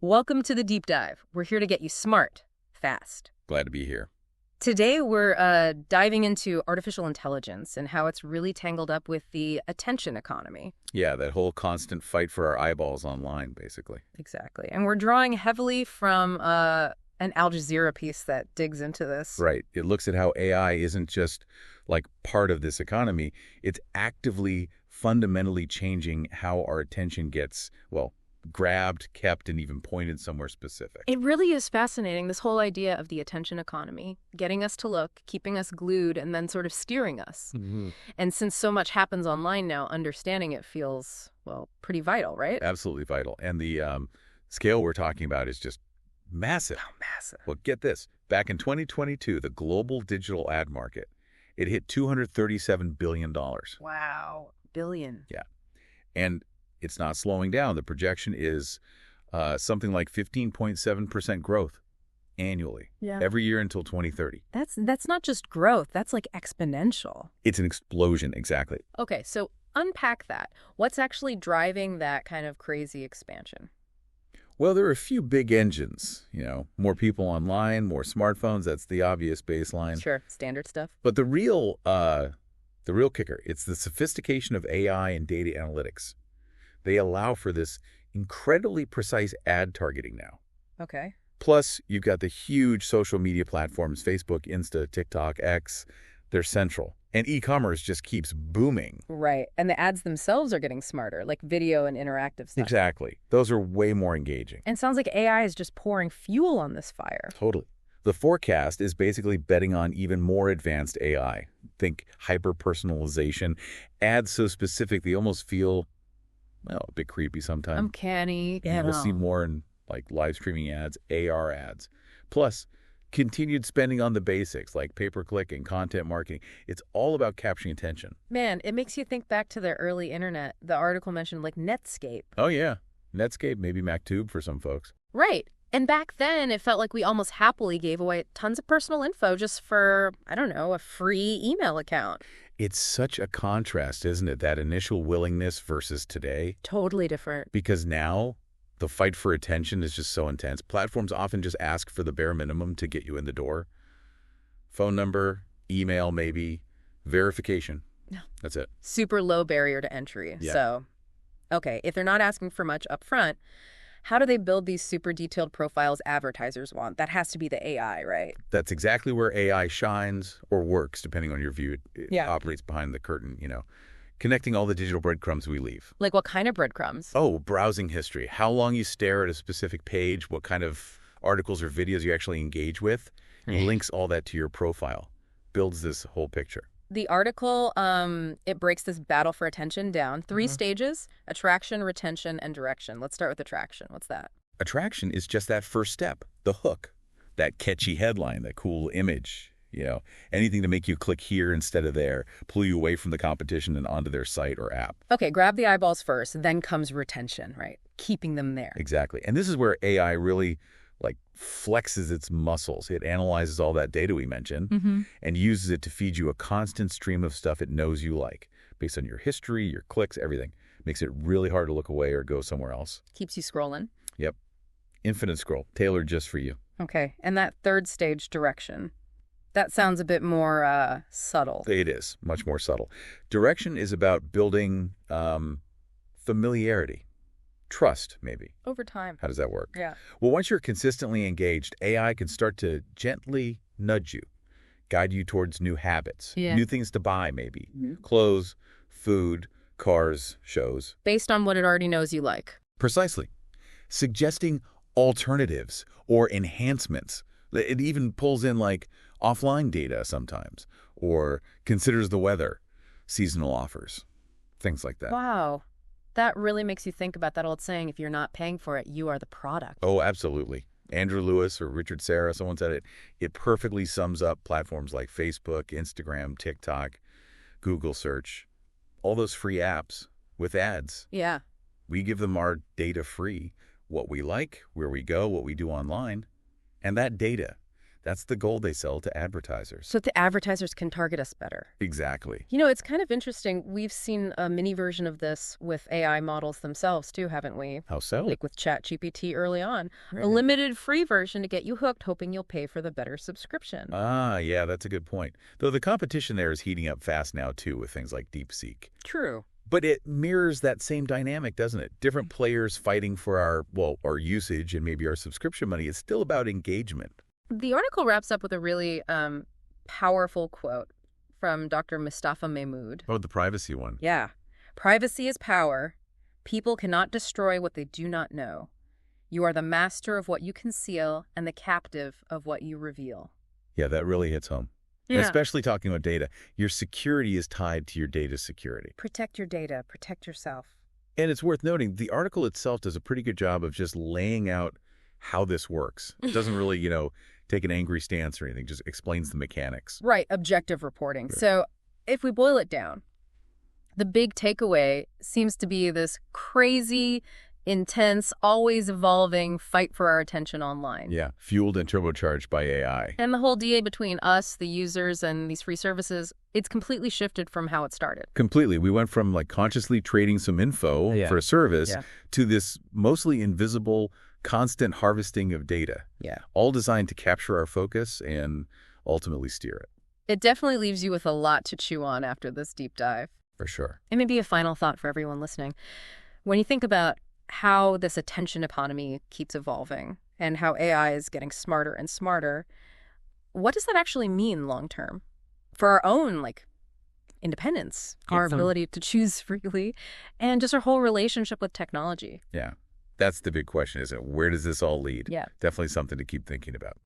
Welcome to the deep dive. We're here to get you smart, fast. Glad to be here. Today, we're diving into artificial intelligence and how it's really tangled up with the attention economy. Yeah, that whole constant fight for our eyeballs online, basically. Exactly. And we're drawing heavily from an Al Jazeera piece that digs into this. Right. It looks at how AI isn't just like part of this economy. It's actively, fundamentally changing how our attention gets, well, grabbed, kept, and even pointed somewhere specific. It really is fascinating, this whole idea of the attention economy, getting us to look, keeping us glued, and then sort of steering us. And since so much happens online now, understanding it feels, well, pretty vital, right? Absolutely vital. And the scale we're talking about is just massive. Oh, massive. Well, get this. Back in 2022, the global digital ad market, it hit $237 billion. Wow. Billion. Yeah. And it's not slowing down. The projection is something like 15.7% growth annually, every year until 2030. That's not just growth, that's like exponential. It's an explosion, exactly. Okay, so unpack that. What's actually driving that kind of crazy expansion? Well, there are a few big engines, more people online, more smartphones. That's the obvious baseline. Sure, standard stuff. But the real kicker, it's the sophistication of AI and data analytics. They allow for this incredibly precise ad targeting now. Okay. Plus, you've got the huge social media platforms, Facebook, Insta, TikTok, X. They're central. And e-commerce just keeps booming. Right. And the ads themselves are getting smarter, like video and interactive stuff. Exactly. Those are way more engaging. And it sounds like AI is just pouring fuel on this fire. Totally. The forecast is basically betting on even more advanced AI. Think hyper-personalization. Ads so specific they almost feel, well, a bit creepy sometimes. Uncanny. Yeah, we'll see more in like live streaming ads, AR ads. Plus, continued spending on the basics like pay-per-click and content marketing. It's all about capturing attention. Man, it makes you think back to the early internet. The article mentioned like Netscape. Oh, yeah. Netscape, maybe MacTube for some folks. Right. And back then, it felt like we almost happily gave away tons of personal info just for, I don't know, a free email account. It's such a contrast, isn't it? That initial willingness versus today. Totally different. Because now the fight for attention is just so intense. Platforms often just ask for the bare minimum to get you in the door. Phone number, email maybe, verification. No. That's it. Super low barrier to entry. Yeah. So, okay, if they're not asking for much up front, how do they build these super detailed profiles advertisers want? That has to be the AI, right? That's exactly where AI shines or works, depending on your view. It Yeah. operates behind the curtain, connecting all the digital breadcrumbs we leave. Like what kind of breadcrumbs? Oh, browsing history. How long you stare at a specific page, what kind of articles or videos you actually engage with. It links all that to your profile. Builds this whole picture. The article, it breaks this battle for attention down. 3 stages: attraction, retention, and direction. Let's start with attraction. What's that? Attraction is just that first step, the hook, that catchy headline, that cool image, anything to make you click here instead of there, pull you away from the competition and onto their site or app. Okay, grab the eyeballs first, then comes retention, right? Keeping them there. Exactly. And this is where AI really flexes its muscles. It analyzes all that data we mentioned and uses it to feed you a constant stream of stuff it knows you like based on your history, your clicks, everything. Makes it really hard to look away or go somewhere else. Keeps you scrolling. Yep. Infinite scroll, tailored just for you. Okay, and that third stage, direction. That sounds a bit more subtle. It is much more subtle. Direction is about building familiarity. Trust, maybe. Over time. How does that work? Yeah. Well, once you're consistently engaged, AI can start to gently nudge you, guide you towards new habits, new things to buy, maybe. Clothes, food, cars, shows. Based on what it already knows you like. Precisely. Suggesting alternatives or enhancements. It even pulls in offline data sometimes, or considers the weather, seasonal offers, things like that. Wow. That really makes you think about that old saying, if you're not paying for it, you are the product. Oh, absolutely. Andrew Lewis or Richard Serra, someone said it. It perfectly sums up platforms like Facebook, Instagram, TikTok, Google search, all those free apps with ads. Yeah. We give them our data free, what we like, where we go, what we do online. And that data, That's the gold they sell to advertisers. So the advertisers can target us better. Exactly. You know, it's kind of interesting. We've seen a mini version of this with AI models themselves, too, haven't we? How so? Like with ChatGPT early on. Right. A limited free version to get you hooked, hoping you'll pay for the better subscription. Ah, yeah, that's a good point. Though the competition there is heating up fast now, too, with things like DeepSeek. True. But it mirrors that same dynamic, doesn't it? Different players fighting for our usage and maybe our subscription money. It's still about engagement. The article wraps up with a really powerful quote from Dr. Mustafa Mahmood. Oh, the privacy one. Yeah. Privacy is power. People cannot destroy what they do not know. You are the master of what you conceal and the captive of what you reveal. Yeah, that really hits home. Yeah. Especially talking about data. Your security is tied to your data security. Protect your data. Protect yourself. And it's worth noting, the article itself does a pretty good job of just laying out how this works. It doesn't really, take an angry stance or anything, just explains the mechanics. Right, objective reporting. Right. So if we boil it down, the big takeaway seems to be this crazy, intense, always evolving fight for our attention online. Yeah, fueled and turbocharged by AI. And the whole DA between us, the users, and these free services, it's completely shifted from how it started. Completely. We went from consciously trading some info for a service to this mostly invisible, constant harvesting of data. Yeah. All designed to capture our focus and ultimately steer it. It definitely leaves you with a lot to chew on after this deep dive. For sure. And maybe a final thought for everyone listening. When you think about how this attention economy keeps evolving and how AI is getting smarter and smarter, what does that actually mean long term for our own independence, our ability to choose freely, and just our whole relationship with technology? Yeah. That's the big question, isn't it? Where does this all lead? Yeah. Definitely something to keep thinking about.